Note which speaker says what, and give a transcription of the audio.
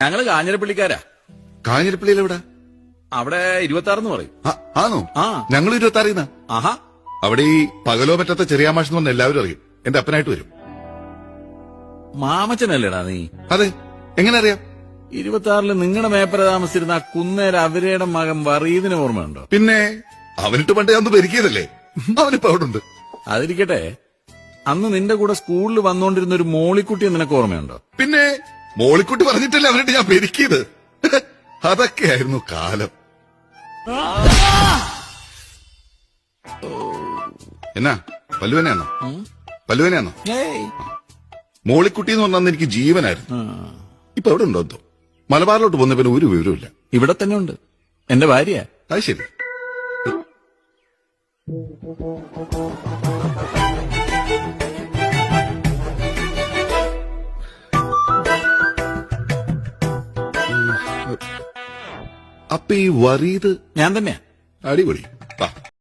Speaker 1: ഞങ്ങള് കാഞ്ഞിരപ്പള്ളിക്കാരാ.
Speaker 2: കാഞ്ഞിരപ്പള്ളിയിൽ എവിടെ?
Speaker 1: അവിടെ 26 പറയും.
Speaker 2: ആണോ?
Speaker 1: ആ.
Speaker 2: ഞങ്ങൾ 26.
Speaker 1: ആഹാ.
Speaker 2: അവിടെ ഈ പകലോ പറ്റത്തെ ചെറിയ മാഷ് എന്ന് പറഞ്ഞ എല്ലാവരും അറിയും. എന്റെ അപ്പനായിട്ട് വരും.
Speaker 1: മാമച്ചനല്ലേടാ നീ?
Speaker 2: അതെ. എങ്ങനെ അറിയാം?
Speaker 1: 26 നിങ്ങളുടെ മേപ്പര താമസിച്ചിരുന്ന ആ കുന്നേര അവരയുടെ മകൻ വറീദിന് ഓർമ്മയുണ്ടോ?
Speaker 2: പിന്നെ അവനിട്ട് പണ്ടേ അന്ന് പെരുക്കിയതല്ലേ. അവനിപ്പോ അവിടെ ഉണ്ട്.
Speaker 1: അതിരിക്കട്ടെ, അന്ന് നിന്റെ കൂടെ സ്കൂളിൽ വന്നോണ്ടിരുന്ന ഒരു മോളിക്കുട്ടിയെ നിനക്ക് ഓർമ്മയുണ്ടോ?
Speaker 2: പിന്നെ മോളിക്കുട്ടി പറഞ്ഞിട്ടല്ലേ അവനിട്ട് ഞാൻ പെരുക്കിയത്. അതൊക്കെയായിരുന്നു കാലം. എന്നാ പല്ലുവനെയാണോ? പല്ലുവനെയാണോ? മോളിക്കുട്ടി എന്ന് പറഞ്ഞാൽ എനിക്ക് ജീവനായിരുന്നു. ഇപ്പൊ എവിടെ ഉണ്ടോ എന്തോ? മലബാറിലോട്ട് പോകുന്ന പിന്നെ ഒരു വിവരമില്ല.
Speaker 1: ഇവിടെ തന്നെ ഉണ്ട്. എന്റെ ഭാര്യ.
Speaker 2: അത് ശരി. അപ്പൊ ഈ വറീത്
Speaker 1: ഞാൻ തന്നെയാ.
Speaker 2: അടിപൊളി.